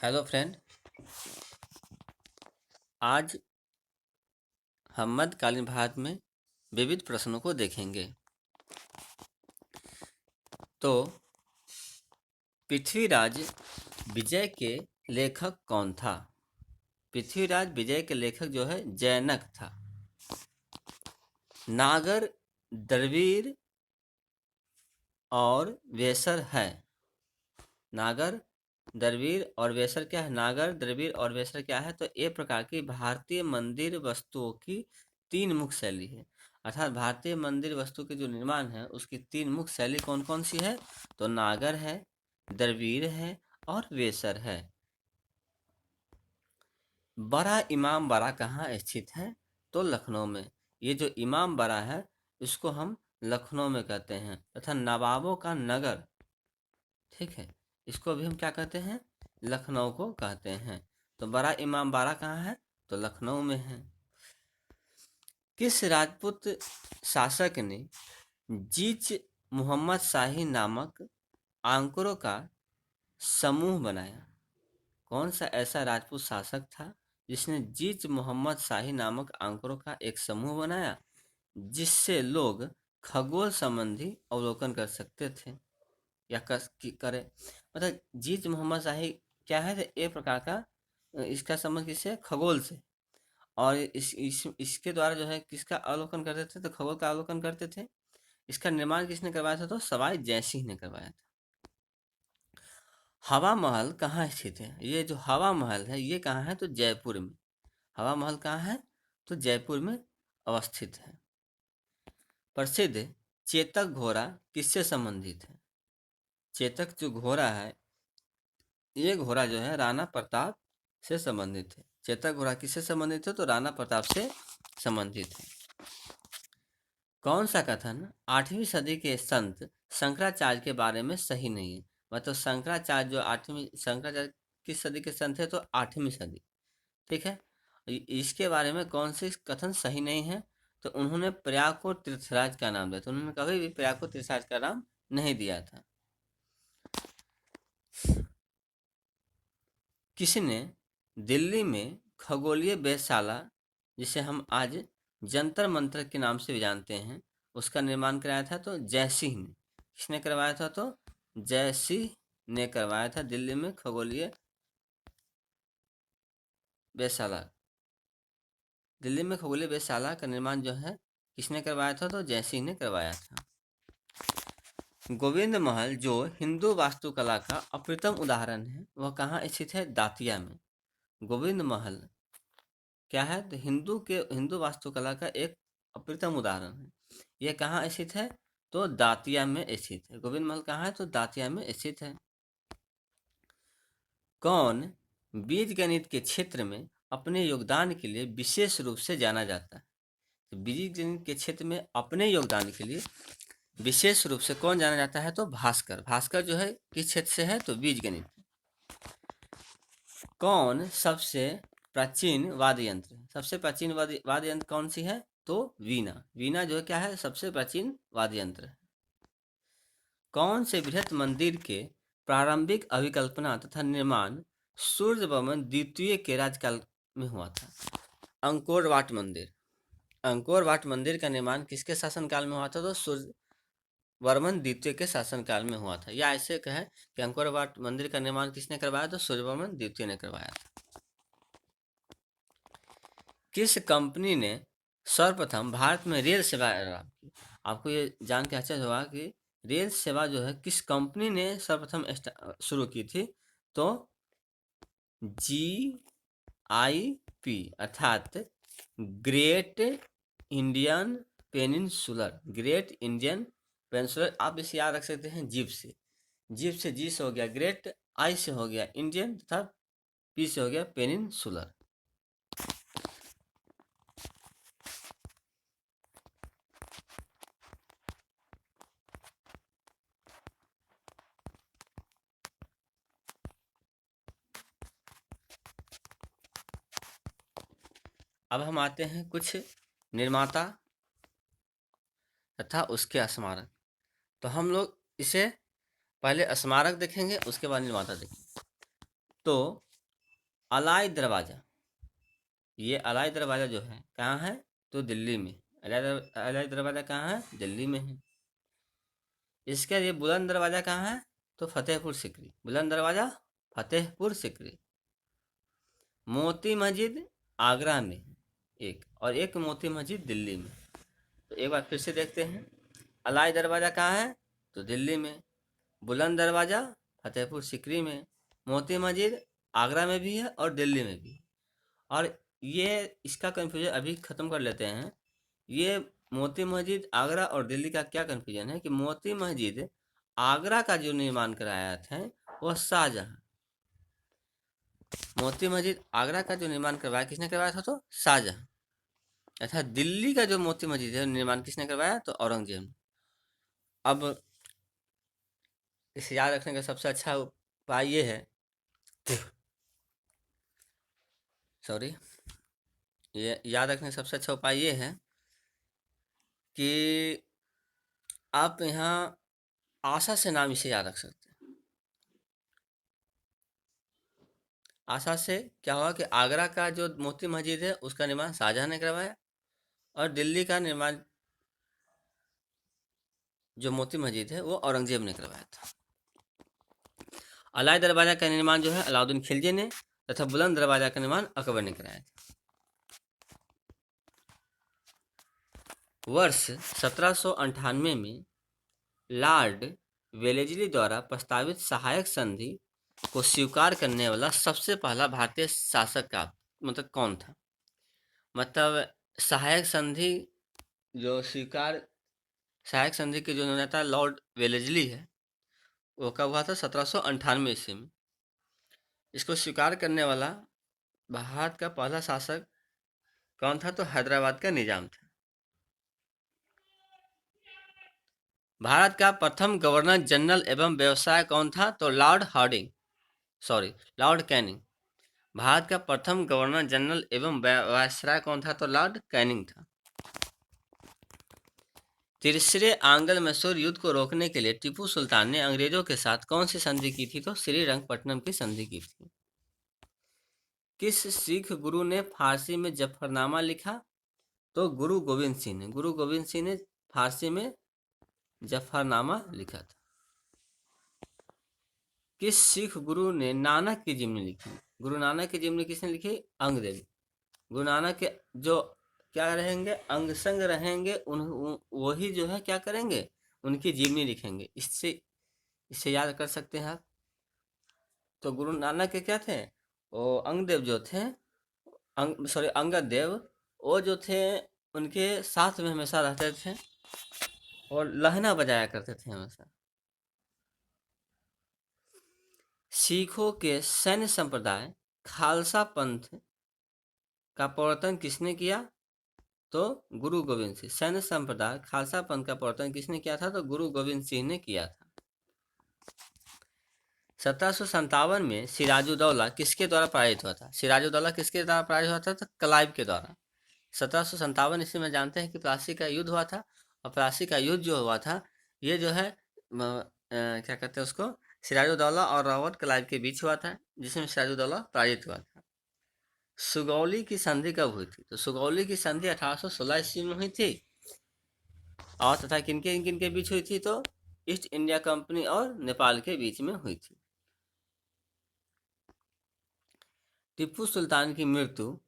Hello friend. आज हम मध्यकालीन भारत में विविध प्रश्नों को देखेंगे। तो पृथ्वीराज विजय के लेखक कौन था? पृथ्वीराज विजय के लेखक जो है जैनक था। नागर, द्रविड़ और वेसर है। नागर, द्रविड़ और वेसर क्या है? नागर, द्रविड़ और वेसर क्या है? तो ये प्रकार की भारतीय मंदिर वस्तुओं की तीन मुख्य शैली है। अर्थात भारतीय मंदिर वस्तु के जो निर्माण है उसकी तीन मुख्य शैली कौन कौन सी है? तो नागर है, द्रविड़ है और वेसर है। बड़ा इमाम बाड़ा कहाँ स्थित है? तो लखनऊ में। ये जो इमाम बाड़ा है इसको हम लखनऊ में कहते हैं तथा नवाबों का नगर, ठीक है, इसको भी हम क्या कहते हैं? लखनऊ को कहते हैं। तो बड़ा इमाम बाड़ा कहाँ है? तो लखनऊ में है। किस राजपूत शासक ने जीच मोहम्मद शाही नामक आंकड़ों का समूह बनाया? कौन सा ऐसा राजपूत शासक था जिसने जीच मोहम्मद शाही नामक आंकड़ों का एक समूह बनाया जिससे लोग खगोल संबंधी अवलोकन कर सकते थे या करे? मतलब जीत मोहम्मद शाही क्या है? तो एक प्रकार का इसका संबंध किससे? खगोल से। और इसके द्वारा जो है किसका अवलोकन करते थे? तो खगोल का अवलोकन करते थे। इसका निर्माण किसने करवाया था? तो सवाई जयसिंह ने करवाया था। हवा महल कहाँ स्थित है? ये जो हवा महल है ये कहाँ है? तो जयपुर में। हवा महल कहाँ है? तो जयपुर में अवस्थित है। प्रसिद्ध चेतक घोड़ा किससे संबंधित है? चेतक जो घोड़ा है ये घोड़ा जो है राणा प्रताप से संबंधित है। चेतक घोड़ा किससे संबंधित है? तो राणा प्रताप से संबंधित है। कौन सा कथन 8वीं सदी के संत शंकराचार्य के बारे में सही नहीं है? मतलब शंकराचार्य जो 8वीं शंकराचार्य किस सदी के संत है? तो 8वीं सदी, ठीक है। इसके बारे में कौन से कथन सही नहीं है? तो उन्होंने प्रयाग को तीर्थराज का नाम दिया था। उन्होंने कभी भी प्रयाग को तीर्थराज का नाम नहीं दिया था। किसने दिल्ली में खगोलीय वेधशाला, जिसे हम आज जंतर मंतर के नाम से भी जानते हैं, उसका निर्माण कराया था? तो जयसिंह ने। किसने करवाया था? तो जयसिंह ने करवाया था दिल्ली में खगोलीय वेधशाला। दिल्ली में खगोलीय वेधशाला का निर्माण जो है किसने करवाया था? तो जयसिंह ने करवाया था। गोविंद महल जो हिंदू वास्तुकला का अप्रतिम उदाहरण है वह कहाँ स्थित है? दातिया में। गोविंद महल क्या है? तो हिंदू वास्तुकला का एक अप्रतिम उदाहरण है। यह कहाँ स्थित है? तो दातिया में स्थित है। गोविंद महल कहाँ है? तो दातिया में स्थित है। कौन बीज गणित के क्षेत्र में अपने योगदान के लिए विशेष रूप से जाना जाता है? तो बीज गणित के क्षेत्र में अपने योगदान के लिए विशेष रूप से कौन जाना जाता है? तो भास्कर। भास्कर जो है किस क्षेत्र से है? तो बीज गणित। कौन सबसे प्राचीन वाद्य यंत्र है? सबसे प्राचीन वाद्य यंत्र कौन सी है? तो वीणा। वीणा जो है क्या है? सबसे प्राचीन वाद्य यंत्र है। कौन से बृहत मंदिर के प्रारंभिक अभिकल्पना तथा निर्माण सूर्यवर्मन द्वितीय के राज्यकाल में हुआ था? अंकोर वाट मंदिर। अंकोर वाट मंदिर का निर्माण किसके शासनकाल में हुआ था? तो सूर्यवर्मन द्वितीय के शासनकाल में हुआ था। या ऐसे कहे कि अंकोर वाट मंदिर का निर्माण किसने करवाया? तो सूर्यवर्मन द्वितीय ने करवाया था। किस कंपनी ने सर्वप्रथम भारत में रेल सेवा आरंभ की? आपको ये जान के आश्चर्य होगा कि रेल सेवा जो है किस कंपनी ने सर्वप्रथम शुरू की थी? तो GIP अर्थात great Indian peninsular. Great Indian peninsular आप इसे याद रख सकते हैं जीप से। जीप से जी से हो गया ग्रेट, आई से हो गया इंडियन तथा पी से हो गया पेनिनसुलर। अब हम आते हैं कुछ निर्माता तथा उसके स्मारक। तो हम लोग इसे पहले स्मारक देखेंगे उसके बाद निर्माता देखेंगे। तो अलाई दरवाज़ा, ये अलाई दरवाज़ा जो है कहाँ है, तो दिल्ली में। अलाई दरवाज़ा कहाँ है, दिल्ली में है। इसके ये बुलंद दरवाज़ा कहाँ है, तो फतेहपुर सिकरी। बुलंद दरवाज़ा फतेहपुर सिकरी। मोती मस्जिद आगरा में एक, और एक मोती मस्जिद दिल्ली में। तो एक बार फिर से देखते हैं, अलाई दरवाज़ा कहाँ है, तो दिल्ली में। बुलंद दरवाज़ा फतेहपुर सिकरी में। मोती मस्जिद आगरा में भी है और दिल्ली में भी। और ये इसका कन्फ्यूजन अभी ख़त्म कर लेते हैं। ये मोती मस्जिद आगरा और दिल्ली का क्या कन्फ्यूजन है कि मोती मस्जिद आगरा का जो निर्माण कराया था वो शाहजहां। मोती मस्जिद आगरा का जो निर्माण करवाया किसने करवाया था, तो शाहजहां। अच्छा, दिल्ली का जो मोती मस्जिद है निर्माण किसने करवाया, तो औरंगजेब ने। अब इसे याद रखने का सबसे अच्छा उपाय ये है, सॉरी, ये याद रखने का सबसे अच्छा उपाय ये है कि आप यहाँ आशा से नाम इसे याद रख सकते हैं। आशा से क्या हुआ कि आगरा का जो मोती मस्जिद है उसका निर्माण शाहजहां ने करवाया, और दिल्ली का निर्माण जो मोती मस्जिद है वो औरंगजेब ने करवाया था। अलाई दरवाजा का निर्माण जो है अलाउद्दीन खिलजी ने, तथा बुलंद दरवाजा का निर्माण अकबर ने कराया था। वर्ष 1798 में लॉर्ड वेलेस्ली द्वारा प्रस्तावित सहायक संधि को स्वीकार करने वाला सबसे पहला भारतीय शासक का मतलब कौन था। मतलब सहायक संधि जो स्वीकार सहायक संधि के जो नेता लॉर्ड वेलेस्ली है वो कब हुआ था, 1798 ईस्वी में। इसको स्वीकार करने वाला भारत का पहला शासक कौन था, तो हैदराबाद का निजाम था। भारत का प्रथम गवर्नर जनरल एवं व्यवसाय कौन था, तो लॉर्ड कैनिंग। भारत का प्रथम गवर्नर जनरल एवं वायसराय कौन था, तो लॉर्ड कैनिंग था। तीसरे आंग्ल मैसूर युद्ध को रोकने के लिए टीपू सुल्तान ने अंग्रेजों के साथ कौन सी संधि की थी, तो श्रीरंगपट्टनम की संधि की थी। किस सिख गुरु ने फारसी में जफरनामा लिखा, तो गुरु गोविंद सिंह ने। गुरु गोविंद सिंह ने फारसी में जफरनामा लिखा था। किस सिख गुरु ने नानक की जीवनी लिखी। गुरु नानक की जीवनी किसने लिखी, अंगदेव। गुरु नानक के जो क्या रहेंगे, अंग संग रहेंगे, वही जो है क्या करेंगे, उनकी जीवनी लिखेंगे। इससे इससे याद कर सकते हैं आप। तो गुरु नानक के क्या थे, वो अंगदेव जो थे, अंगद देव, वो जो थे उनके साथ में हमेशा रहते थे और लहना बजाया करते थे हमेशा। सिखों के सैन्य संप्रदाय खालसा पंथ का प्रवर्तन किसने किया, तो गुरु गोविंद सिंह। सैन्य संप्रदाय खालसा पंथ का प्रवर्तन किसने किया था, तो गुरु गोविंद सिंह ने किया था। 1757 में सिराजुद्दौला किसके द्वारा पराजित हुआ था। सिराजुद्दौला किसके द्वारा पराजित हुआ था, तो क्लाइव के द्वारा। 1757 में जानते हैं कि प्लासी का युद्ध हुआ था, और प्लासी का युद्ध जो हुआ था ये जो है क्या कहते हैं उसको, सिराजुद्दौला और रॉबर्ट क्लाइव के बीच हुआ था, जिसमें सिराजुद्दौला पराजित हुआ था। सुगौली की संधि कब हुई थी, तो सुगौली की संधि 1816 ईस्वी में हुई थी, और तथा किनके किनके बीच हुई थी, तो ईस्ट इंडिया कंपनी और नेपाल के बीच में हुई थी। टीपू सुल्तान की मृत्यु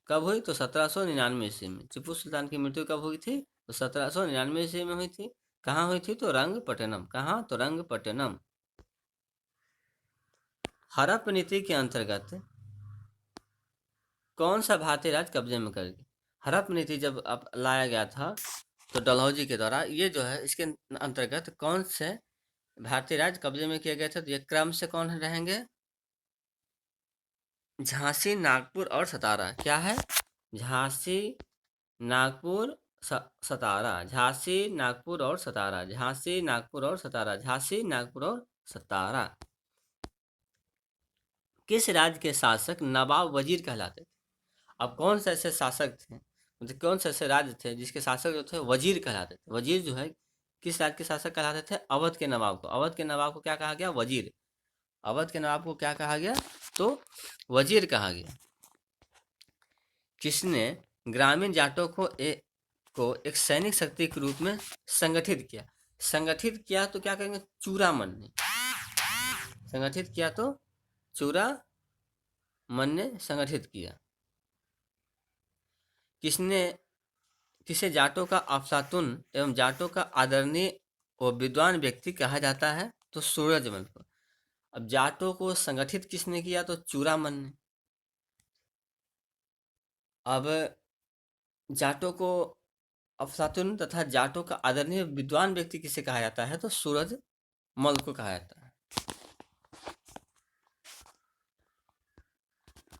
कब हुई, तो 1799 ईस्वी में। टीपू सुल्तान की मृत्यु कब हुई थी, तो 1799 ईस्वी में हुई थी। कहाँ हुई थी, तो रंगपट्टनम। कहाँ, तो रंगपट्टनम। हड़प्पा नीति के अंतर्गत कौन सा भारतीय राज्य कब्जे में कर गया। हड़प्पा नीति जब अब लाया गया था तो डलहौजी के द्वारा, ये जो है इसके अंतर्गत कौन से भारतीय राज्य कब्जे में किए गए थे, तो ये क्रम से कौन रहेंगे, झांसी, नागपुर और सतारा। क्या है, झांसी, नागपुर, सतारा। झांसी, नागपुर और सतारा। झांसी, नागपुर और सतारा। झांसी, नागपुर और सतारा। किस राज्य के शासक नवाब वजीर कहलाते थे। अब कौन से ऐसे शासक थे, मतलब कौन से ऐसे राज्य थे जिसके शासक जो थे वजीर कहलाते थे। वजीर जो है किस राज्य के शासक कहलाते थे, अवध के नवाब को। अवध के नवाब को क्या कहा गया, वजीर। अवध के नवाब को क्या कहा गया? तो वजीर कहा गया। किसने ग्रामीण जाटों को एक सैनिक शक्ति के रूप में संगठित किया? संगठित किया तो क्या कहेंगे? चूड़ामन ने संगठित किया, तो चूड़ामन ने संगठित किया। किसने किसे जाटों का अफलातून एवं जाटों का आदरणीय और विद्वान व्यक्ति कहा जाता है? तो सूरजमल को। अब जाटों को संगठित किसने किया? तो चूड़ामन ने। अब जाटों को अफलातून तथा जाटों का आदरणीय विद्वान व्यक्ति किसे कहा जाता है? तो सूरजमल को कहा जाता है।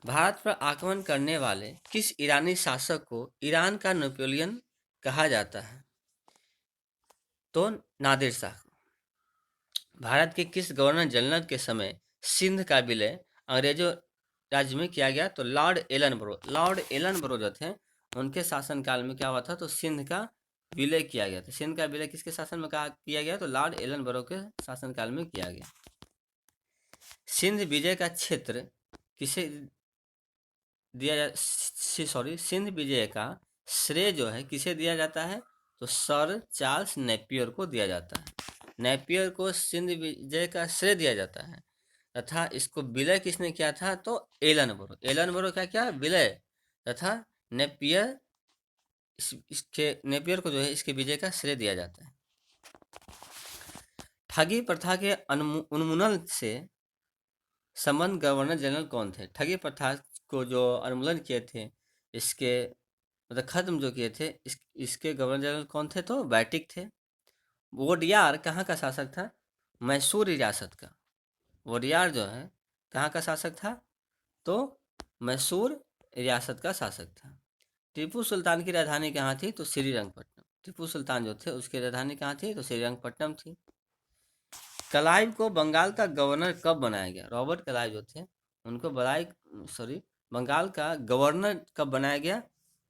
भारत पर आक्रमण करने वाले किस ईरानी शासक को ईरान का नेपोलियन कहा जाता है? तो नादिर शाह। भारत के किस गवर्नर जनरल के समय सिंध का विलय अंग्रेजों राज्य में किया गया? तो लॉर्ड एलनबरो। लॉर्ड एलनबरो जो थे, उनके शासनकाल में क्या हुआ था? तो सिंध का विलय किया गया था। सिंध का विलय किसके शासन में किया गया? तो लॉर्ड एलनबरो के शासनकाल में किया गया। सिंध विजय का क्षेत्र किसे दिया जा सॉरी सिंध विजय का श्रेय जो है किसे दिया जाता है? तो सर चार्ल्स नेपियर को दिया जाता है। नेपियर को सिंध विजय का श्रेय दिया जाता है तथा इसको विलय किसने किया था? तो एलनबरो। एलनबरो क्या किया? विलय। तथा नेपियर इसके नेपियर को जो है इसके विजय का श्रेय दिया जाता है। ठगी प्रथा के उन्मूलन से संबंध गवर्नर जनरल कौन थे? ठगी प्रथा को जो उन्मूलन किए थे, इसके मतलब खत्म जो किए थे, इसके गवर्नर जनरल कौन थे? तो बैटिक थे। वोडियार कहाँ का शासक था? मैसूर रियासत का। वोडियार जो है कहाँ का शासक था? तो मैसूर रियासत का शासक था। टीपू सुल्तान की राजधानी कहाँ थी? तो श्रीरंगपट्टनम। टीपू सुल्तान जो थे उसकी राजधानी कहाँ थी? तो श्रीरंगपट्टनम थी। क्लाइव को बंगाल का गवर्नर कब बनाया गया? रॉबर्ट क्लाइव जो थे उनको बंगाल का गवर्नर कब बनाया गया?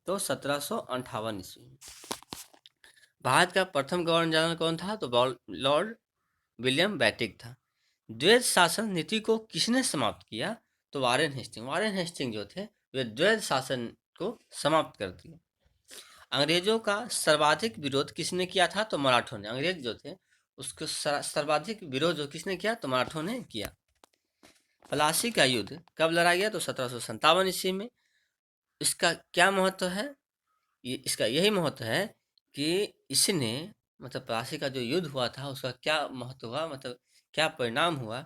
तो 1758 ईस्वी में। भारत का प्रथम गवर्नर जनरल कौन था? तो लॉर्ड विलियम बैटिक था। द्वैध शासन नीति को किसने समाप्त किया? तो वारेन हेस्टिंग। वारेन हेस्टिंग जो थे वे द्वैध शासन को समाप्त कर दिया। अंग्रेजों का सर्वाधिक विरोध किसने किया था? तो मराठों ने। अंग्रेज जो थे उसको सर्वाधिक विरोध जो किसने किया? तो मराठों ने किया। प्लासी का युद्ध कब लड़ा गया? तो 1757 ईस्वी में। इसका क्या महत्व है? इसका यही महत्व है कि इसने मतलब प्लासी का जो युद्ध हुआ था उसका क्या महत्व हुआ, मतलब क्या परिणाम हुआ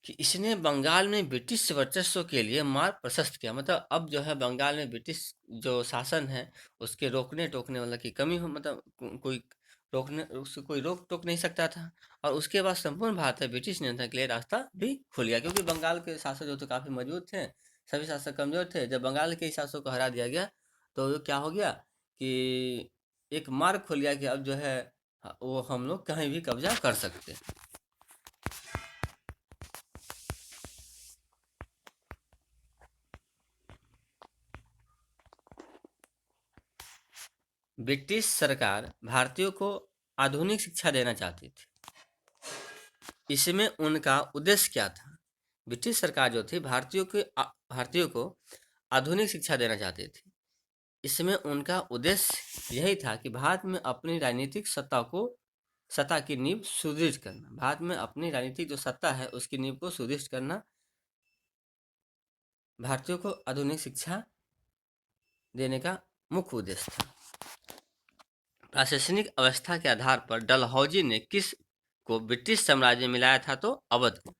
कि इसने बंगाल में ब्रिटिश वर्चस्व के लिए मार्ग प्रशस्त किया। मतलब अब जो है बंगाल में ब्रिटिश जो शासन है उसके रोकने टोकने वाला की कमी हो, मतलब कोई रोकने उसको कोई रोक टोक नहीं सकता था। और उसके बाद संपूर्ण भारत में ब्रिटिश नियंत्रण के लिए रास्ता भी खुल गया, क्योंकि बंगाल के शासक जो थे काफ़ी मजबूत थे, सभी शासक कमजोर थे। जब बंगाल के शासकों को हरा दिया गया तो क्या हो गया कि एक मार्ग खुल गया कि अब जो है वो हम लोग कहीं भी कब्जा कर सकते हैं। ब्रिटिश सरकार भारतीयों को आधुनिक शिक्षा देना चाहती थी। इसमें उनका उद्देश्य क्या था? ब्रिटिश सरकार जो थी भारतीयों को आधुनिक शिक्षा देना चाहती थी। इसमें उनका उद्देश्य यही था कि भारत में अपनी राजनीतिक सत्ता की नींव सुदृढ़ करना। भारत में अपनी राजनीतिक जो सत्ता है उसकी नींव को सुदृढ़ करना भारतीयों को आधुनिक शिक्षा देने का मुख्य उद्देश्य था। प्रशासनिक अवस्था के आधार पर डलहौजी ने किस को ब्रिटिश साम्राज्य में मिलाया था? तो अवध को।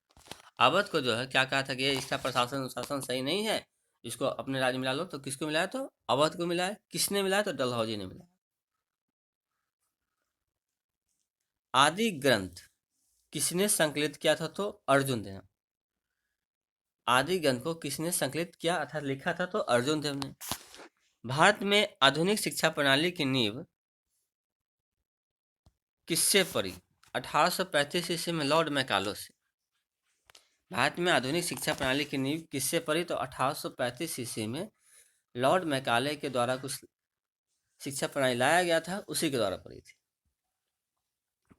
अवध को जो है क्या कहा था कि इसका प्रशासन अनुशासन सही नहीं है, इसको अपने राज्य में मिला लो। तो किसको मिलाया? तो अवध को मिलाया। किसने मिलाया? तो डलहौजी ने मिलाया। आदि ग्रंथ किसने संकलित किया था? तो अर्जुन देव। आदि ग्रंथ को किसने संकलित किया अर्थात लिखा था? तो अर्जुन देव ने। भारत में आधुनिक शिक्षा प्रणाली की नींव किससे पड़ी? 1835 ईस्वी में लॉर्ड मैकाले से। भारत में आधुनिक शिक्षा प्रणाली की नींव किससे पड़ी? तो 1835 ईस्वी में लॉर्ड मैकाले के द्वारा कुछ शिक्षा प्रणाली लाया गया था, उसी के द्वारा पड़ी थी।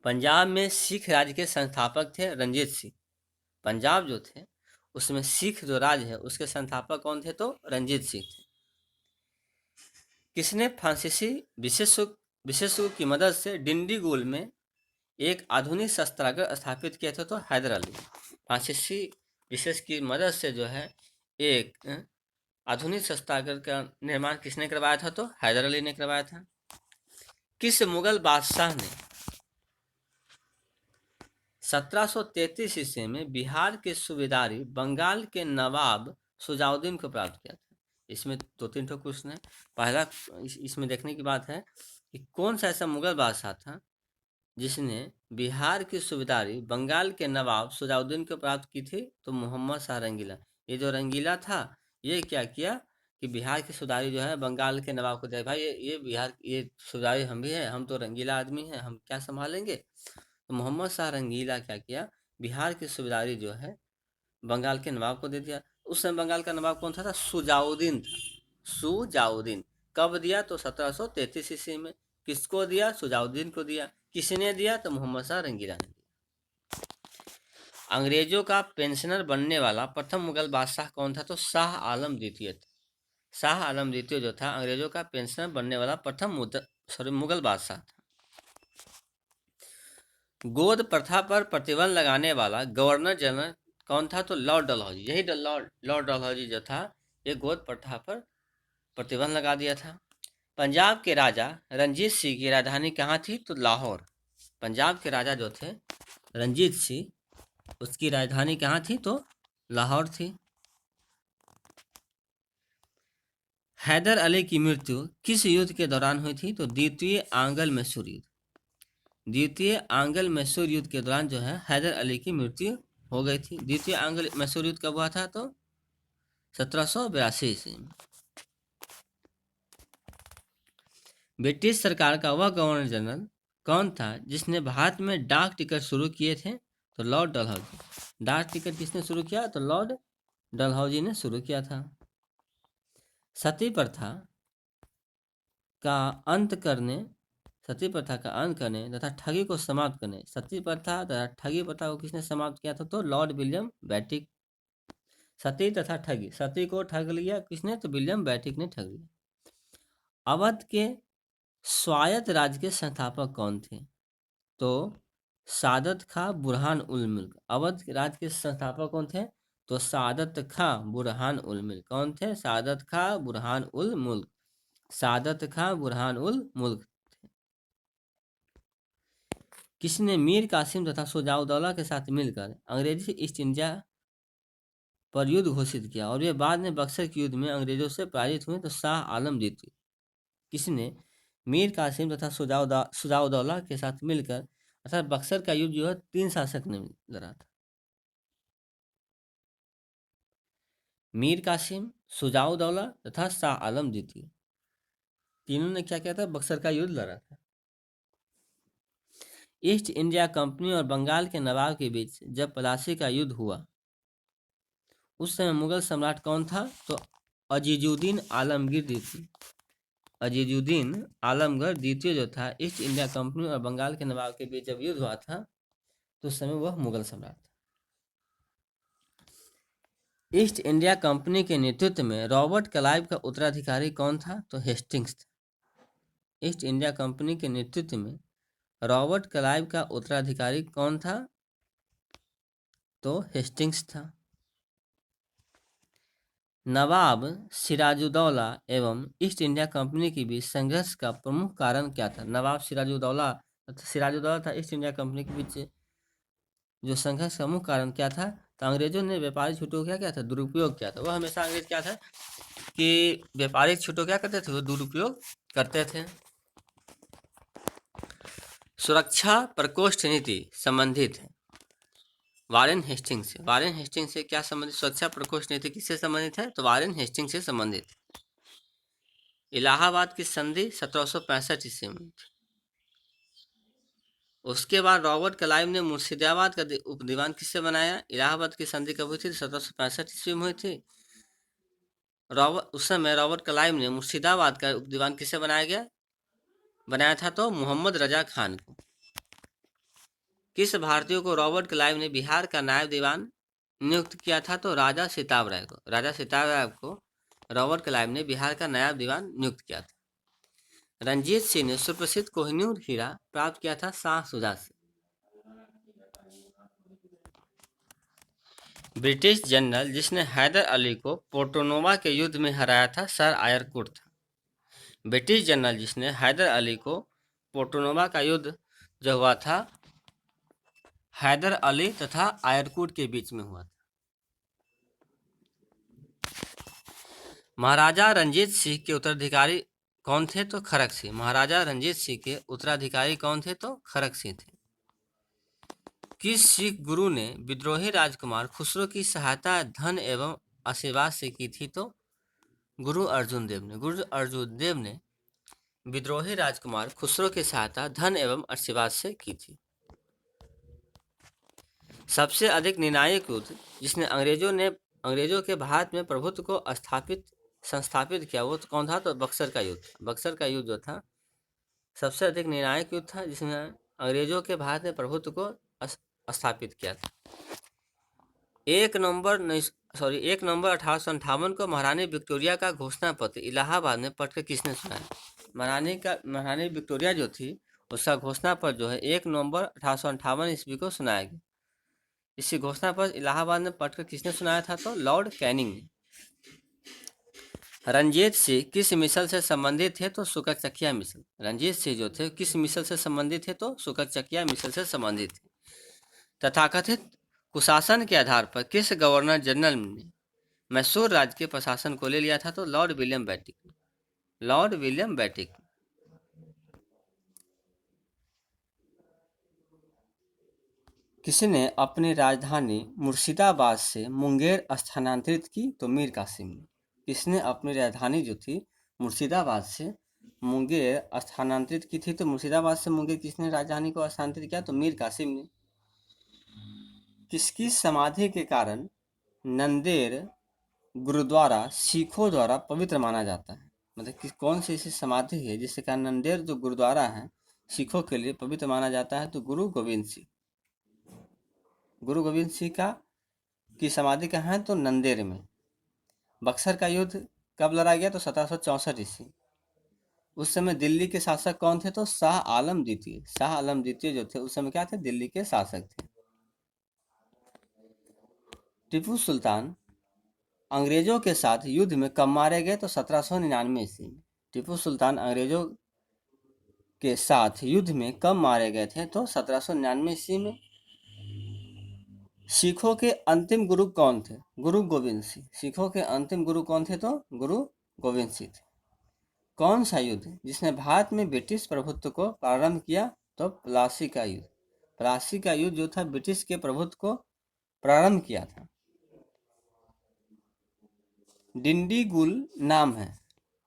पंजाब में सिख राज्य के संस्थापक थे रंजीत सिंह। पंजाब जो थे उसमें सिख जो राज है उसके संस्थापक कौन थे? तो रंजीत सिंह थे। किसने फ्रांसीसी विशेषज्ञों की मदद से डिंडीगुल में एक आधुनिक शस्त्रागार स्थापित किया था? तो हैदर अली। फ्रांसीसी विशेषज्ञ की मदद से जो है एक आधुनिक शस्त्रागार का निर्माण किसने करवाया था? तो हैदर अली ने करवाया था। किस मुगल बादशाह ने 1733 ईस्वी में बिहार के सूबेदारी बंगाल के नवाब सुजाउद्दीन को प्राप्त किया था? इसमें दो तीन ठो क्वेश्चन है। पहला इसमें देखने की बात है कि कौन सा ऐसा मुगल बादशाह था जिसने बिहार की सूबेदारी बंगाल के नवाब सुजाउद्दीन को प्राप्त की थी? तो मोहम्मद शाह रंगीला। ये जो रंगीला था ये क्या किया कि बिहार की सूबेदारी जो है बंगाल के नवाब को दिया। भाई ये बिहार ये सूबेदारी हम भी हैं, हम तो रंगीला आदमी हैं, हम क्या संभालेंगे? तो मोहम्मद शाह रंगीला क्या किया, बिहार की सूबेदारी जो है बंगाल के नवाब को दे दिया। उस समय बंगाल का नवाब कौन था? सुजाउद्दीन था। सुजाउद्दीन कब दिया? तो 1733 ईस्वी में। किसको दिया? सुजाउद्दीन को दिया। किसने दिया? तो मोहम्मद शाह रंगीला ने दिया। अंग्रेजों का पेंशनर बनने वाला प्रथम मुगल बादशाह कौन था? तो शाह आलम द्वितीय था। शाह आलम द्वितीय जो था अंग्रेजों का पेंशनर बनने वाला प्रथम मुगल बादशाह था। गोद प्रथा पर प्रतिबंध लगाने वाला गवर्नर जनरल कौन था? तो लॉर्ड डलहौजी। यही लॉर्ड डलहौजी जो था ये गोद प्रथा पर प्रतिबंध लगा दिया था। पंजाब के राजा रंजीत सिंह की राजधानी कहाँ थी? तो लाहौर। पंजाब के राजा जो थे रंजीत सिंह उसकी राजधानी कहाँ थी? तो लाहौर थी। हैदर अली की मृत्यु किस युद्ध के दौरान हुई थी? तो द्वितीय आंग्ल मैसूर युद्ध। द्वितीय आंग्ल मैसूर युद्ध के दौरान जो है हैदर अली की मृत्यु हो गई थी। द्वितीय आंग्ल मैसूर युद्ध कब हुआ था? तो 1782 ईस्वी में। ब्रिटिश सरकार का वह गवर्नर जनरल कौन था जिसने भारत में डाक टिकट शुरू किए थे? तो लॉर्ड डलहौजी। डाक टिकट किसने शुरू किया? तो लॉर्ड डलहौजी ने शुरू किया था। सती प्रथा का अंत करने सती प्रथा का अंत करने तथा ठगी को समाप्त करने सती प्रथा तथा ठगी प्रथा को किसने समाप्त किया था? तो लॉर्ड विलियम बेटिक। सती तथा ठगी, सती को ठग लिया किसने? तो विलियम बेटिक ने ठग लिया। अवध के स्वायत्त राज्य के संस्थापक कौन थे? तो सादत खां बुरहान उल मुल्क। अवध राज्य के संस्थापक कौन थे? तो सादत खां बुरहान उल मुल्क। कौन थे? सादत खां बुरहान उल मुल्क। सादत खां बुरहान उल मुल्क। किसने मीर कासिम तथा शुजाउद्दौला के साथ मिलकर अंग्रेजी ईस्ट इंडिया पर युद्ध घोषित किया और वे बाद में बक्सर के युद्ध में अंग्रेजों से पराजित हुए? तो शाह आलम द्वितीय। किसने मीर कासिम तथा शुजाउद्दौला के साथ मिलकर अर्थात बक्सर का युद्ध जो है 3 शासक ने लड़ा था? मीर कासिम, शुजाउद्दौला तथा शाह आलम द्वितीय। तीनों ने क्या किया था? बक्सर का युद्ध लड़ा था। ईस्ट इंडिया कंपनी और बंगाल के नवाब के बीच जब प्लासी का युद्ध हुआ उस समय मुगल सम्राट कौन था? तो अजीजुद्दीन आलमगीर द्वितीय। अजीजुद्दीन आलमगीर द्वितीय जो था ईस्ट इंडिया कंपनी और बंगाल के नवाब के बीच जब युद्ध हुआ था तो उस समय वह मुगल सम्राट था। ईस्ट इंडिया कंपनी के नेतृत्व में रॉबर्ट क्लाइव का उत्तराधिकारी कौन था? तो हेस्टिंग्स था। ईस्ट इंडिया कंपनी के नेतृत्व में रॉबर्ट क्लाइव का उत्तराधिकारी कौन था? तो हेस्टिंग्स था। नवाब सिराजुद्दौला एवं ईस्ट इंडिया कंपनी के बीच संघर्ष का प्रमुख कारण क्या था? नवाब सिराजुद्दौला था ईस्ट इंडिया कंपनी के बीच जो संघर्ष का मुख्य कारण क्या था? तो अंग्रेजों ने व्यापारिक छूटों का क्या था? दुरुपयोग किया था। वह हमेशा अंग्रेज क्या था कि व्यापारिक छूटों क्या करते थे? वो दुरुपयोग करते थे। सुरक्षा प्रकोष्ठ नीति संबंधित है वारेन हेस्टिंग से। वारेन हेस्टिंग से क्या संबंधित? सुरक्षा प्रकोष्ठ नीति किससे संबंधित है? तो वारेन हेस्टिंग से संबंधित। इलाहाबाद की संधि 1765 ईस्वी में थी। उसके बाद रॉबर्ट क्लाइव ने मुर्शिदाबाद का उपदीवान किससे बनाया? इलाहाबाद की संधि कब हुई थी? 1765 ईस्वी में हुई थी। उस समय रॉबर्ट क्लाइव ने मुर्शिदाबाद का उपदीवान किससे बनाया था? तो मोहम्मद रजा खान को। किस भारतीय को रॉबर्ट क्लाइव ने बिहार का नायब दीवान नियुक्त किया था? तो राजा सिताब राय को। राजा सिताब राय को रॉबर्ट क्लाइव ने बिहार का नायब दीवान नियुक्त किया था। रंजीत सिंह ने सुप्रसिद्ध कोहिनूर हीरा प्राप्त किया था शाह शुजा से। ब्रिटिश जनरल जिसने हैदर अली को पोर्टोनोवा के युद्ध में हराया था सर आयरकुट था। ब्रिटिश जनरल जिसने हैदर अली को पोर्टोनोवा का युद्ध जो हुआ था हैदर अली तथा आयरकुट के बीच में हुआ था। महाराजा रंजीत सिंह के उत्तराधिकारी कौन थे? तो खड़क सिंह। महाराजा रंजीत सिंह के उत्तराधिकारी कौन थे? तो खड़क सिंह थे। किस सिख गुरु ने विद्रोही राजकुमार खुसरो की सहायता धन एवं आशीर्वाद से की थी? तो गुरु अर्जुन देव ने। गुरु अर्जुन देव ने विद्रोही राजकुमार खुसरो की सहायता धन एवं आशीर्वाद से की थी। सबसे अधिक निर्णायक युद्ध जिसने अंग्रेजों के भारत में प्रभुत्व को संस्थापित किया वो तो कौन था? तो बक्सर का युद्ध। बक्सर का युद्ध जो था सबसे अधिक निर्णायक युद्ध था जिसने अंग्रेजों के भारत में प्रभुत्व को स्थापित किया था। 1 नवंबर 1858 को महारानी विक्टोरिया का घोषणा पत्र इलाहाबाद में पढ़कर किसने सुनाया? महारानी विक्टोरिया जो थी उसका घोषणा पत्र जो है 1 नवंबर 1858 ईस्वी को सुनाया गया। इसी घोषणा पत्र इलाहाबाद में पढ़कर किसने सुनाया था? तो लॉर्ड कैनिंग ने। रंजीत सिंह किस मिसल से संबंधित थे? तो सुकरचकिया मिसल। रंजीत सिंह जो थे किस मिसल से संबंधित थे? तो सुकरचकिया मिसल से संबंधित थे। तथाकथित कुशासन के आधार पर किस गवर्नर जनरल ने मैसूर राज्य के प्रशासन को ले लिया था? तो Lord William Bentinck. Lord William Bentinck. किसने अपनी राजधानी मुर्शिदाबाद से मुंगेर स्थानांतरित की? तो मीर कासिम ने। किसने अपनी राजधानी जो थी मुर्शिदाबाद से मुंगेर स्थानांतरित की थी? तो मुर्शिदाबाद से मुंगेर किसने राजधानी को स्थानांतरित किया? तो मीर कासिम ने। किसकी समाधि के कारण नंदेड़ गुरुद्वारा सिखों द्वारा पवित्र माना जाता है? मतलब कौन सी ऐसी समाधि है जिसके कारण नंदेड़ जो गुरुद्वारा है सिखों के लिए पवित्र माना जाता है? तो गुरु गोविंद सिंह। गुरु गोविंद सिंह की समाधि कहाँ है? तो नंदेड़ में। बक्सर का युद्ध कब लड़ा गया? तो 1764 ईस्वी। उस समय दिल्ली के शासक कौन थे? तो शाह आलम द्वितीय। शाह आलम द्वितीय जो थे उस समय क्या थे? दिल्ली के शासक थे। टीपू सुल्तान अंग्रेजों के साथ युद्ध में कब मारे गए? तो 1799 ईस्वी में। टीपू सुल्तान अंग्रेजों के साथ युद्ध में कब मारे गए थे? तो 1799 ईस्वी में। सिखों के अंतिम गुरु कौन थे? गुरु गोविंद सिंह। सिखों के अंतिम गुरु कौन थे? तो गुरु गोविंद सिंह थे। कौन सा युद्ध जिसने भारत में ब्रिटिश प्रभुत्व को प्रारंभ किया? तो प्लासी का युद्ध। प्लासी का युद्ध जो था ब्रिटिश के प्रभुत्व को प्रारंभ किया था। डिंडीगुल नाम है।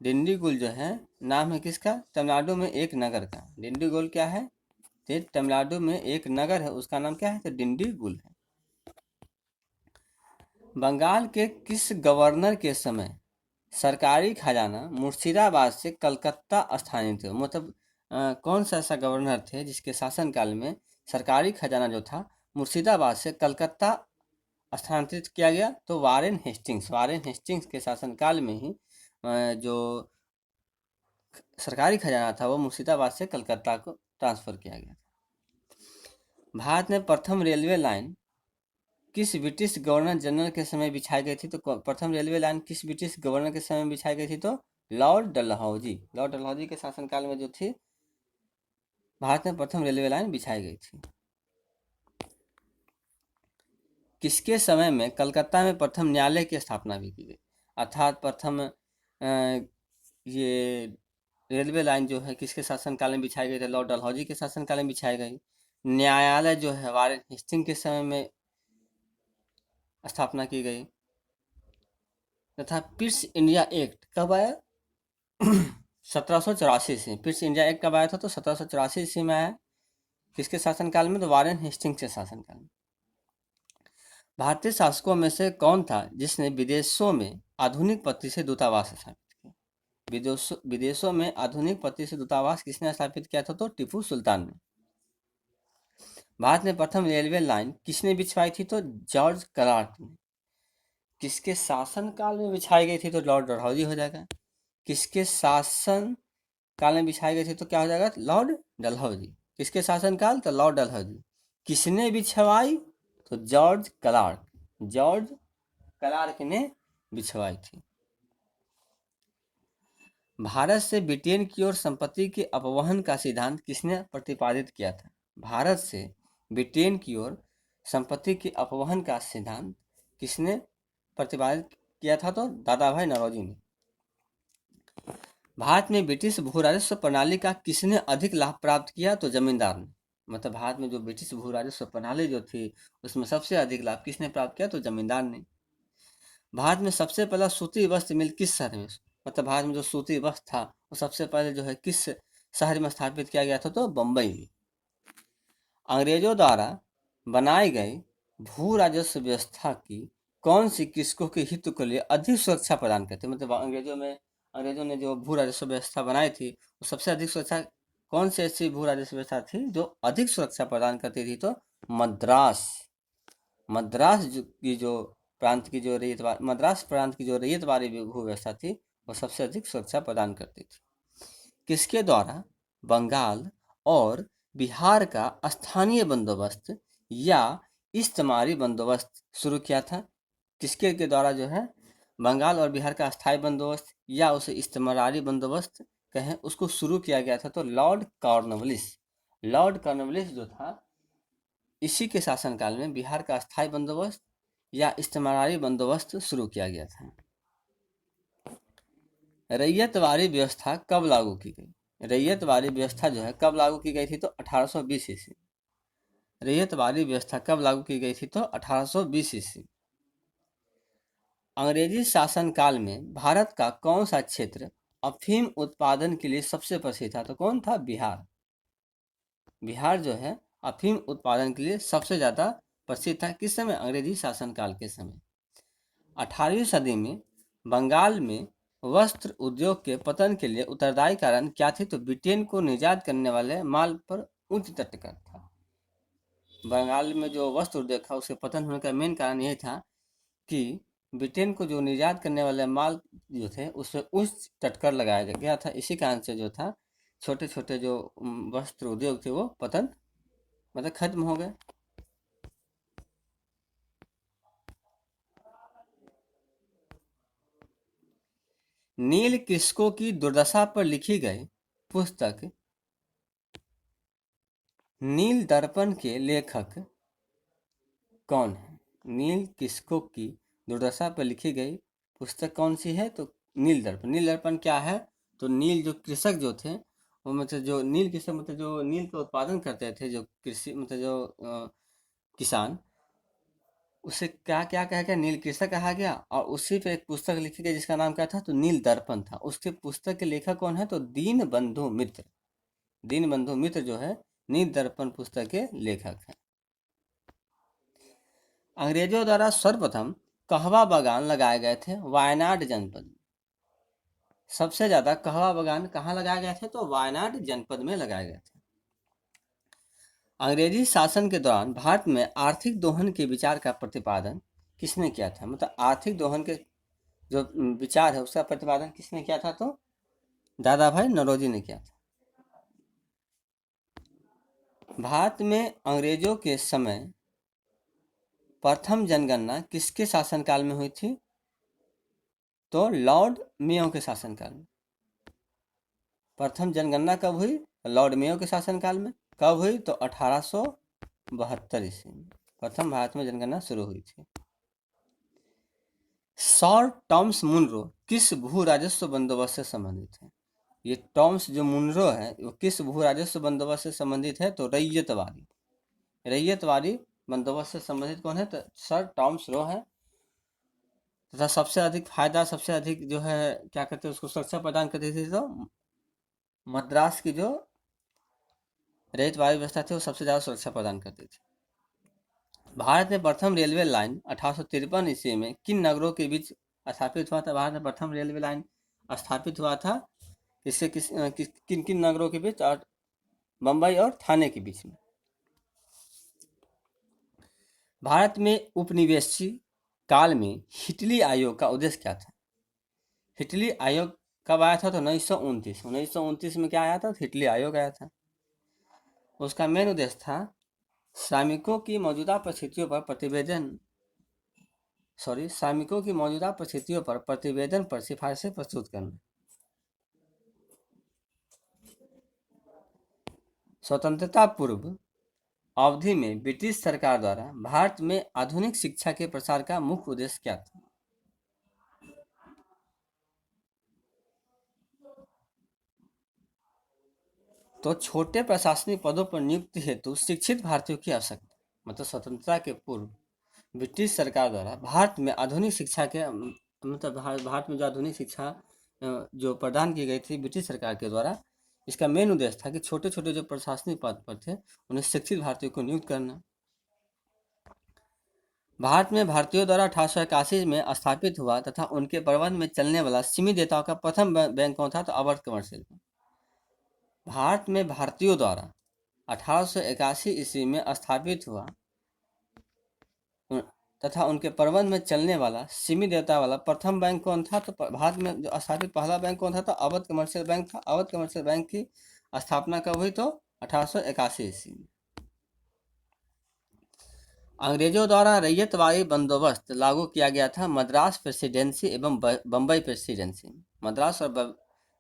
डिंडीगुल जो है नाम है किसका? तमिलनाडु में एक नगर का। डिंडीगुल क्या है? तमिलनाडु में एक नगर है उसका नाम क्या है? तो डिंडीगुल है। बंगाल के किस गवर्नर के समय सरकारी खजाना मुर्शिदाबाद से कलकत्ता स्थानांतरित हुआ? मतलब कौन सा ऐसा गवर्नर थे जिसके शासनकाल में सरकारी खजाना जो था मुर्शिदाबाद से कलकत्ता स्थानांतरित किया गया? तो वारेन हेस्टिंग्स। वारेन हेस्टिंग्स के शासनकाल में ही जो सरकारी खजाना था वो मुर्शिदाबाद से कलकत्ता को ट्रांसफर किया गया। भारत में प्रथम रेलवे लाइन किस ब्रिटिश गवर्नर जनरल के समय बिछाई गई थी? तो प्रथम रेलवे लाइन किस ब्रिटिश गवर्नर के समय बिछाई गई थी? तो लॉर्ड डलहौजी। लॉर्ड डलहौजी के शासनकाल में जो थी भारत में प्रथम रेलवे लाइन बिछाई गई थी। किसके समय में कलकत्ता में प्रथम न्यायालय की स्थापना भी की गई? अर्थात प्रथम ये रेलवे लाइन जो है किसके शासनकाल में बिछाई गई थी? लॉर्ड डलहौजी के शासनकाल में बिछाई गई। न्यायालय जो है वारेन हेस्टिंग के समय में स्थापना की गई। तथा पिट्स इंडिया एक्ट कब आया? 1784 से। पिट्स इंडिया एक्ट कब आया था? तो 1784 ईस्वी में आया। किसके शासनकाल में? तो वारेन हेस्टिंग्स के शासनकाल में। भारतीय शासकों में से कौन था जिसने विदेशों में आधुनिक पद्धति से दूतावास स्थापित किया? विदेशों में आधुनिक पद्धति से दूतावास किसने स्थापित किया था? तो टीपू सुल्तान ने। भारत में प्रथम रेलवे लाइन किसने बिछवाई थी? तो जॉर्ज क्लार्क ने। किसके शासन काल में बिछाई गई थी? तो लॉर्ड डलहौजी हो जाएगा। किसके शासन काल में बिछाई गई थी? तो क्या हो जाएगा? लॉर्ड डलहौजी। किसके शासन काल? तो लॉर्ड डलहौजी। किसने बिछवाई? तो जॉर्ज क्लार्क। जॉर्ज क्लार्क ने बिछवाई थी। भारत से ब्रिटेन की ओर संपत्ति के अपवहन का सिद्धांत किसने प्रतिपादित किया था? भारत से ब्रिटेन की ओर संपत्ति के अपवहन का सिद्धांत किसने प्रतिपादित किया था? तो दादाभाई नौरोजी ने। भारत में ब्रिटिश भू राजस्व प्रणाली का किसने अधिक लाभ प्राप्त किया? तो जमींदार ने। मतलब भारत में जो ब्रिटिश भू राजस्व प्रणाली जो थी उसमें सबसे अधिक लाभ किसने प्राप्त किया? तो जमींदार ने। भारत में सबसे पहला सूती वस्त्र मिल किस शहर में? मतलब भारत में जो सूती वस्त्र था वो सबसे पहले जो है किस शहर में स्थापित किया गया था? तो बम्बई में। अंग्रेजों द्वारा बनाई गई भू राजस्व व्यवस्था की कौन सी किसकों के हित के लिए अधिक सुरक्षा प्रदान करती? मतलब अंग्रेजों ने जो भू राजस्व व्यवस्था बनाई थी वो सबसे अधिक सुरक्षा कौन सी ऐसी भू राजस्व व्यवस्था थी जो अधिक सुरक्षा प्रदान करती थी? तो मद्रास। की जो प्रांत की जो मद्रास प्रांत की जो रैयत वाली भू व्यवस्था थी वो सबसे अधिक सुरक्षा प्रदान करती थी। किसके द्वारा बंगाल और बिहार का स्थानीय बंदोबस्त या इस्तेमारी बंदोबस्त शुरू किया था? किसके के द्वारा जो है बंगाल और बिहार का स्थायी बंदोबस्त या उसे इस्तेमारी बंदोबस्त कहें उसको शुरू किया गया था? तो लॉर्ड कॉर्नवालिस। लॉर्ड कॉर्नवालिस जो था इसी के शासनकाल में बिहार का स्थायी बंदोबस्त या इस्तेमारी बंदोबस्त शुरू किया गया था। रैयतवारी व्यवस्था कब लागू की गई? रैयतवारी व्यवस्था जो है कब लागू की गई थी? तो 1820 ईस्वी। रैयतवारी व्यवस्था कब लागू की गई थी? तो 1820 ईस्वी। अंग्रेजी शासनकाल में भारत का कौन सा क्षेत्र अफीम उत्पादन के लिए सबसे प्रसिद्ध था? तो कौन था? बिहार। बिहार जो है अफीम उत्पादन के लिए सबसे ज़्यादा प्रसिद्ध था। किस समय? अंग्रेजी शासनकाल के समय। 18वीं सदी में बंगाल में वस्त्र उद्योग के पतन के लिए उत्तरदायी कारण क्या थी? तो ब्रिटेन को निर्यात करने वाले माल पर उच्च तटकर था। बंगाल में जो वस्त्र उद्योग था उसके पतन होने का मेन कारण यही था कि ब्रिटेन को जो निर्यात करने वाले माल जो थे उस पर उच्च तटकर लगाया गया था। इसी कारण से जो था छोटे छोटे जो वस्त्र उद्योग थे वो पतन मतलब खत्म हो गए। नील कृषकों की दुर्दशा पर लिखी गई पुस्तक नील दर्पण के लेखक कौन है? नील कृषकों की दुर्दशा पर लिखी गई पुस्तक कौन सी है? तो नील दर्पण। नील दर्पण क्या है? तो नील जो कृषक जो थे वो मतलब जो नील कृषक मतलब जो नील का उत्पादन करते थे जो कृषि मतलब जो किसान उसे क्या क्या कहा गया? नील कृषक कहा गया। और उसी पे एक पुस्तक लिखी गई जिसका नाम क्या था? तो नील दर्पण था। उसके पुस्तक के लेखक कौन है? तो दीन बंधु मित्र। दीन बंधु मित्र जो है नील दर्पण पुस्तक के लेखक हैं। अंग्रेजों द्वारा सर्वप्रथम कहवा बागान लगाए गए थे वायनाड जनपद में। सबसे ज्यादा कहवा बागान कहाँ लगाए गए थे? तो वायनाड जनपद में लगाए गए थे। अंग्रेजी शासन के दौरान भारत में आर्थिक दोहन के विचार का प्रतिपादन किसने किया था? मतलब आर्थिक दोहन के जो विचार है उसका प्रतिपादन किसने किया था? तो दादाभाई नौरोजी ने किया था। भारत में अंग्रेजों के समय प्रथम जनगणना किसके शासनकाल में हुई थी? तो लॉर्ड मेयो के शासनकाल में। प्रथम जनगणना कब हुई? लॉर्ड मेयो के शासनकाल में। कब हुई? तो 1872 ईस्वी में प्रथम भारत में जनगणना शुरू हुई थी। सर टॉमस मुनरो किस भू राजस्व बंदोबस्त से संबंधित है? ये टॉमस जो मुनरो है वो किस भू राजस्व बंदोबस्त से संबंधित है? तो रैयतवारी। रैयतवारी बंदोबस्त से संबंधित कौन है? तो सर टॉमस रो है। तथा सबसे अधिक फायदा सबसे अधिक जो है क्या कहते हैं उसको सुरक्षा प्रदान करती थी? तो मद्रास की जो रैयतवारी व्यवस्था थी वो सबसे ज़्यादा सुरक्षा प्रदान करती थी। भारत में प्रथम रेलवे लाइन 1853 ईस्वी में किन नगरों के बीच स्थापित हुआ था? भारत में प्रथम रेलवे लाइन स्थापित हुआ था किन किन नगरों के बीच? और बम्बई और थाने के बीच में। भारत में उपनिवेशी काल में हिटली आयोग का उद्देश्य क्या था? हिटली आयोग कब आया था? तो 1929 में क्या आया था? तो हिटली आयोग आया था। उसका मेन उद्देश्य था श्रमिकों की मौजूदा परिस्थितियों पर प्रतिवेदन पर सिफारिशें प्रस्तुत करना। स्वतंत्रता पूर्व अवधि में ब्रिटिश सरकार द्वारा भारत में आधुनिक शिक्षा के प्रसार का मुख्य उद्देश्य क्या था? तो छोटे प्रशासनिक पदों पर नियुक्ति हेतु शिक्षित भारतीयों की आवश्यकता। मतलब स्वतंत्रता के पूर्व ब्रिटिश सरकार द्वारा भारत में आधुनिक शिक्षा के मतलब भारत में जो आधुनिक शिक्षा जो प्रदान की गई थी ब्रिटिश सरकार के द्वारा, इसका मेन उद्देश्य था कि छोटे छोटे जो प्रशासनिक पद पर थे उन्हें शिक्षित भारतीयों को नियुक्त करना। भारत में भारतीयों द्वारा 1881 में स्थापित हुआ तथा उनके प्रबंध में चलने वाला सीमित देयताओं का प्रथम बैंक कौन था? तो अवध कमर्शियल बैंक। भारत में भारतीयों द्वारा 1881 ईस्वी में स्थापित हुआ तथा उनके प्रबंध में चलने वाला सीमित देयता वाला प्रथम बैंक कौन था? तो भारत में जो स्थापित पहला बैंक कौन था? तो अवध कमर्शियल बैंक था। अवध कमर्शियल बैंक की स्थापना कब हुई? तो 1881 ईस्वी में। अंग्रेजों द्वारा रैयतवाड़ी बंदोबस्त लागू किया गया था मद्रास प्रेसिडेंसी एवं बम्बई प्रेसिडेंसी में। मद्रास और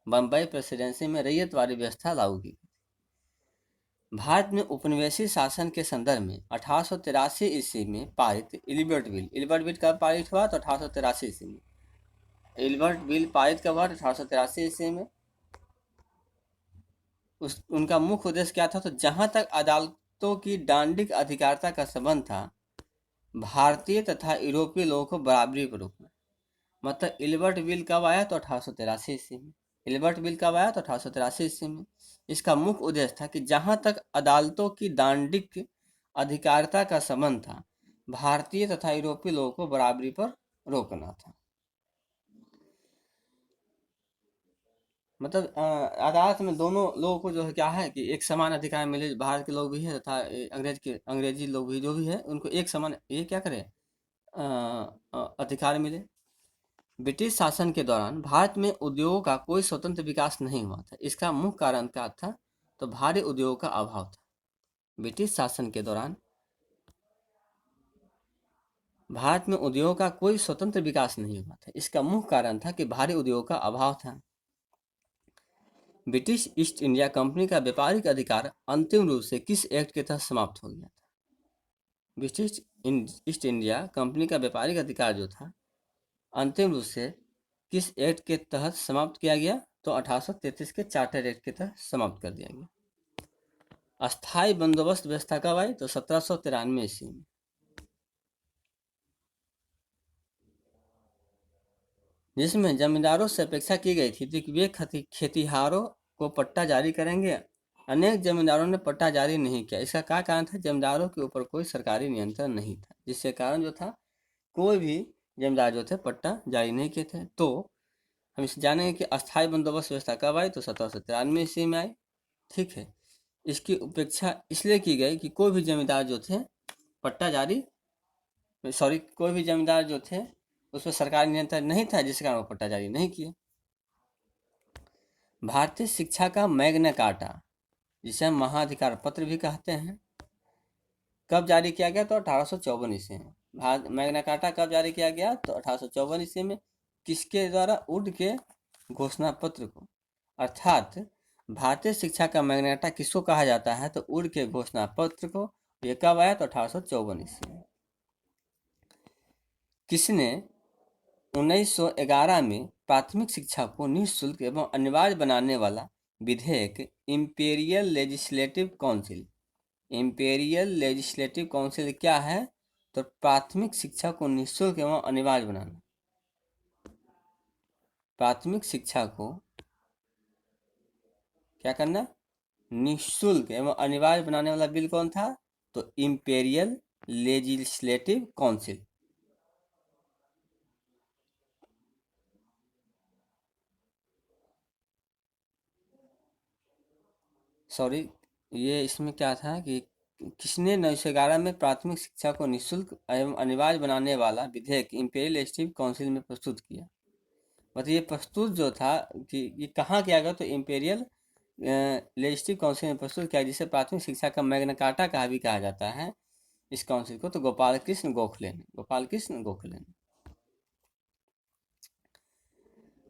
बम्बई प्रेसिडेंसी में रैयतवाड़ी व्यवस्था लागू की। भारत में उपनिवेशी शासन के संदर्भ में 1883 ईस्वी में पारित इल्बर्ट बिल कब पारित हुआ? तो 1883 ईस्वी में। इल्बर्ट बिल पारित कब हुआ? 1883 ईस्वी में। उनका मुख्य उद्देश्य क्या था? तो जहां तक अदालतों की दांडिक अधिकारिता का संबंध था, भारतीय तथा यूरोपीय लोगों को बराबरी पर रोकना। मतलब इल्बर्ट बिल कब आया? तो 1883 ईस्वी में। इल्बर्ट बिल कब आया? तो 1883 ईस्वी में। इसका मुख्य उद्देश्य था कि जहां तक अदालतों की दांडिक अधिकारिता का संबंध था, भारतीय तथा यूरोपीय लोगों को बराबरी पर रोकना था। मतलब अदालत में दोनों लोगों को जो है क्या है कि एक समान अधिकार मिले। भारत के लोग भी है तथा अंग्रेजी लोग भी जो भी है उनको एक समान ये क्या करे अधिकार मिले। ब्रिटिश शासन के दौरान भारत में उद्योगों का कोई स्वतंत्र विकास नहीं हुआ था। इसका मुख्य कारण क्या था? तो भारी उद्योगों का अभाव था। ब्रिटिश शासन के दौरान भारत में उद्योगों का कोई स्वतंत्र विकास नहीं हुआ था। इसका मुख्य कारण था कि भारी उद्योगों का अभाव था। ब्रिटिश ईस्ट इंडिया कंपनी का व्यापारिक अधिकार अंतिम रूप से किस एक्ट के तहत समाप्त हो गया था? ब्रिटिश ईस्ट इंडिया कंपनी का व्यापारिक अधिकार जो था अंतिम रूप से किस एक्ट के तहत समाप्त किया गया? तो 1833 के चार्टर एक्ट के तहत समाप्त कर दिया गया। अस्थाई बंदोबस्त व्यवस्था कब आई? तो 1793 ईस्वी में। जिसमें जमींदारों से अपेक्षा की गई थी कि वे खेतिहारों को पट्टा जारी करेंगे। अनेक जमींदारों ने पट्टा जारी नहीं किया। इसका क्या कारण था? जमींदारों के ऊपर कोई सरकारी नियंत्रण नहीं था, जिसके कारण जो था कोई भी जमींदार जो थे पट्टा जारी नहीं किए थे। तो हम इसे जानेंगे कि अस्थाई बंदोबस्त व्यवस्था कब आई? तो 1793 ईस्वी में आई। ठीक है। इसकी उपेक्षा इसलिए की गई कि कोई भी जमींदार जो थे पट्टा जारी कोई भी जमींदार जो थे उस पर सरकारी नियंत्रण नहीं था, जिस कारण वो पट्टा जारी नहीं किए। भारतीय शिक्षा का मैग्ना कार्टा, जिसे हम महाधिकार पत्र भी कहते हैं, कब जारी किया गया? तो 1854 ईस्वी में। मैग्ना कार्टा कब जारी किया गया? तो 1854 ईस्वी में। किसके द्वारा? वुड के घोषणा पत्र को। अर्थात भारतीय शिक्षा का मैग्ना कार्टा किसको कहा जाता है? तो वुड के घोषणा पत्र को। ये कब आया? तो 1854 ईस्वी में। किसने 1911 में प्राथमिक शिक्षा को निःशुल्क एवं अनिवार्य बनाने वाला विधेयक इंपीरियल लेजिस्लेटिव काउंसिल क्या है? तो प्राथमिक शिक्षा को निःशुल्क एवं अनिवार्य बनाना। प्राथमिक शिक्षा को क्या करना? निःशुल्क एवं अनिवार्य बनाने वाला बिल कौन था? तो इंपीरियल लेजिस्लेटिव काउंसिल। सॉरी, ये इसमें क्या था कि किसने 1911 में प्राथमिक शिक्षा को निःशुल्क एवं अनिवार्य बनाने वाला विधेयक इंपीरियल लेजिस्लेटिव काउंसिल में प्रस्तुत किया? मतलब ये प्रस्तुत जो था कि ये कहाँ किया गया, तो इंपीरियल लेजिस्लेटिव काउंसिल में प्रस्तुत किया, जिसे प्राथमिक शिक्षा का मैग्ना कार्टा कहा भी कहा जाता है इस काउंसिल को, तो गोपाल कृष्ण गोखले ने, गोपाल कृष्ण गोखले ने।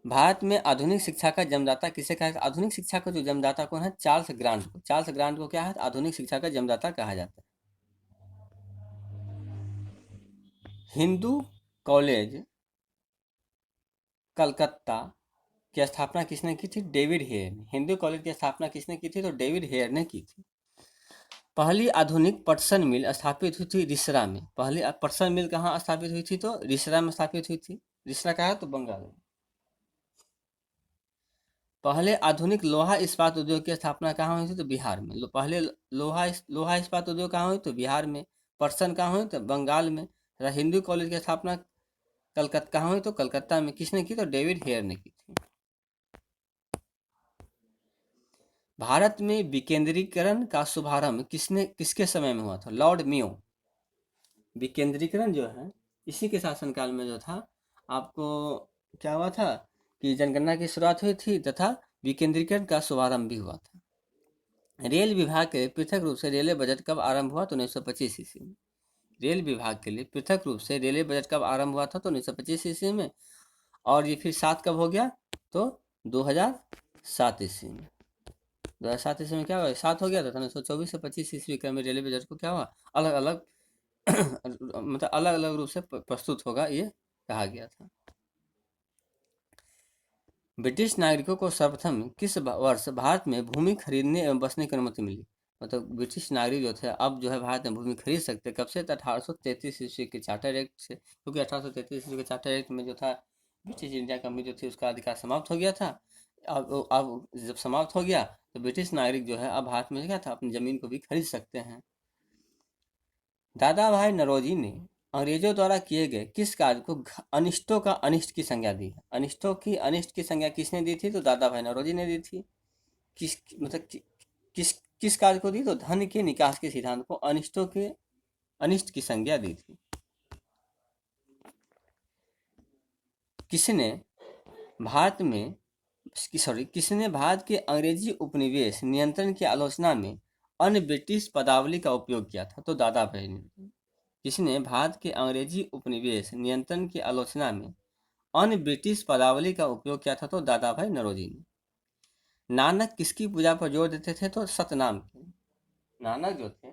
भारत में आधुनिक शिक्षा का जन्मदाता किसे कहा जाता है? आधुनिक शिक्षा का जो जन्मदाता कौन है? चार्ल्स ग्रांट को। चार्ल्स ग्रांट को क्या है? आधुनिक शिक्षा का जन्मदाता कहा जाता है। हिंदू कॉलेज कलकत्ता की स्थापना किसने की थी? डेविड हेयर ने। हिंदू कॉलेज की स्थापना किसने की थी? तो डेविड हेयर ने की थी। पहली आधुनिक पटसन मिल स्थापित हुई थी रिसरा में। पहली पटसन मिल कहाँ स्थापित हुई थी? तो रिसरा में स्थापित हुई थी। रिसरा कहाँ है? तो बंगाल में। पहले आधुनिक लोहा इस्पात उद्योग की स्थापना कहाँ हुई थी? तो बिहार में। पहले लोहा इस्पात उद्योग कहाँ हुई? तो बिहार में। पटसन कहाँ हुई? तो बंगाल में। हिंदू कॉलेज की स्थापना कलकत्ता कहाँ हुई? तो कलकत्ता में। किसने की? तो डेविड हेयर ने की थी। भारत में विकेंद्रीकरण का शुभारंभ किसके समय में हुआ था? Lord Mayo. विकेंद्रीकरण जो है इसी के शासनकाल में जो था, आपको क्या हुआ था कि जनगणना की शुरुआत हुई थी तथा विकेंद्रीकरण का शुभारंभ भी हुआ था। रेल विभाग के लिए पृथक रूप से रेलवे बजट कब आरंभ हुआ? तो 1925 ईस्वी में। रेल विभाग के लिए पृथक रूप से रेलवे बजट कब आरंभ हुआ था? तो 1925 ईस्वी में। और ये फिर 7 कब हो गया? तो 2007 ईस्वी में। 2007 ईस्वी में क्या हुआ? 7 हो गया था। 1924 से 25 ईस्वी क्रम में रेलवे बजट को क्या हुआ? अलग अलग मतलब अलग अलग रूप से प्रस्तुत होगा, ये कहा गया था। ब्रिटिश नागरिकों को सर्वप्रथम किस वर्ष भारत में भूमि खरीदने एवं बसने की अनुमति मिली? मतलब ब्रिटिश नागरिक जो थे अब जो है भारत में भूमि खरीद सकते कब से? 1833 ईस्वी के चार्टर एक्ट से। क्योंकि 1833 ईस्वी के चार्टर एक्ट में जो था, ब्रिटिश इंडिया कंपनी जो थी उसका अधिकार समाप्त हो गया था। अब जब समाप्त हो गया तो ब्रिटिश नागरिक जो है अब भारत में क्या था, अपनी जमीन को भी खरीद सकते हैं। दादा भाई नौरोजी ने अंग्रेजों द्वारा किए गए किस कार्य को अनिष्टों का अनिष्ट की संज्ञा दी है? अनिष्टों की अनिष्ट की संज्ञा किसने दी थी? तो दादा भाई नौरोजी ने दी थी। किस मतलब किस किस कार्य को दी? तो धन के निकास के सिद्धांत को अनिष्टों के अनिष्ट की संज्ञा दी थी। किसने भारत में किसने भारत के अंग्रेजी उपनिवेश नियंत्रण की आलोचना में अन्य ब्रिटिश पदावली का उपयोग किया था? तो दादा भाई ने। किसने भारत के अंग्रेजी उपनिवेश नियंत्रण की आलोचना में अन्य ब्रिटिश पदावली का उपयोग किया था? तो दादा भाई नौरोजी ने। नानक किसकी पूजा पर जोर देते थे? तो सतनाम की। नानक जो थे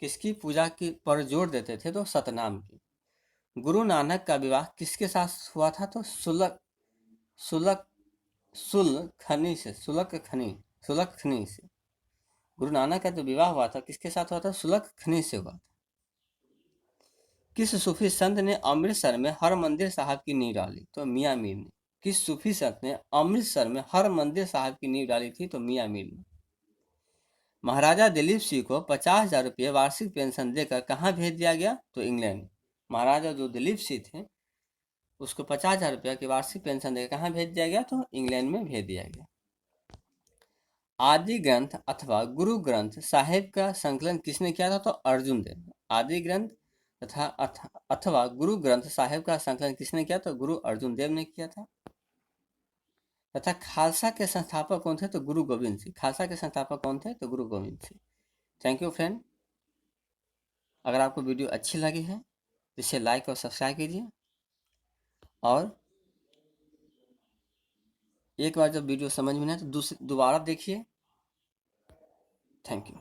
किसकी पूजा की पर जोर देते थे? तो सतनाम की। गुरु नानक का विवाह किसके साथ हुआ था? तो सुलख सुलखनी से सुलखनी से। गुरु नानक का जो विवाह हुआ था किसके साथ हुआ था? सुलखनी से हुआ था। किस सूफी संत ने अमृतसर में हर मंदिर साहब की नींव डाली? तो मियाँ मीर ने। किस सूफी संत ने अमृतसर में हर मंदिर साहब की नींव डाली थी? तो मियाँ मीर ने। महाराजा दिलीप सिंह को 50,000 रुपये वार्षिक पेंशन देकर कहाँ भेज दिया गया? तो इंग्लैंड। महाराजा जो दिलीप सिंह थे उसको 50,000 रुपया की वार्षिक पेंशन देकर कहाँ भेज दिया गया? तो इंग्लैंड में भेज दिया गया। आदि ग्रंथ अथवा गुरु ग्रंथ साहिब का संकलन किसने किया था? तो अर्जुन देव। आदि ग्रंथ तथा अथवा गुरु ग्रंथ साहिब का संकलन किसने किया? तो गुरु अर्जुन देव ने किया था। तथा खालसा के संस्थापक कौन थे? तो गुरु गोविंद सिंह। खालसा के संस्थापक कौन थे? तो गुरु Govind Singh. Thank you friend. अगर आपको वीडियो अच्छी लगी है तो इसे लाइक और सब्सक्राइब कीजिए, और एक बार जब वीडियो समझ में ना तो दोबारा देखिए। Thank you.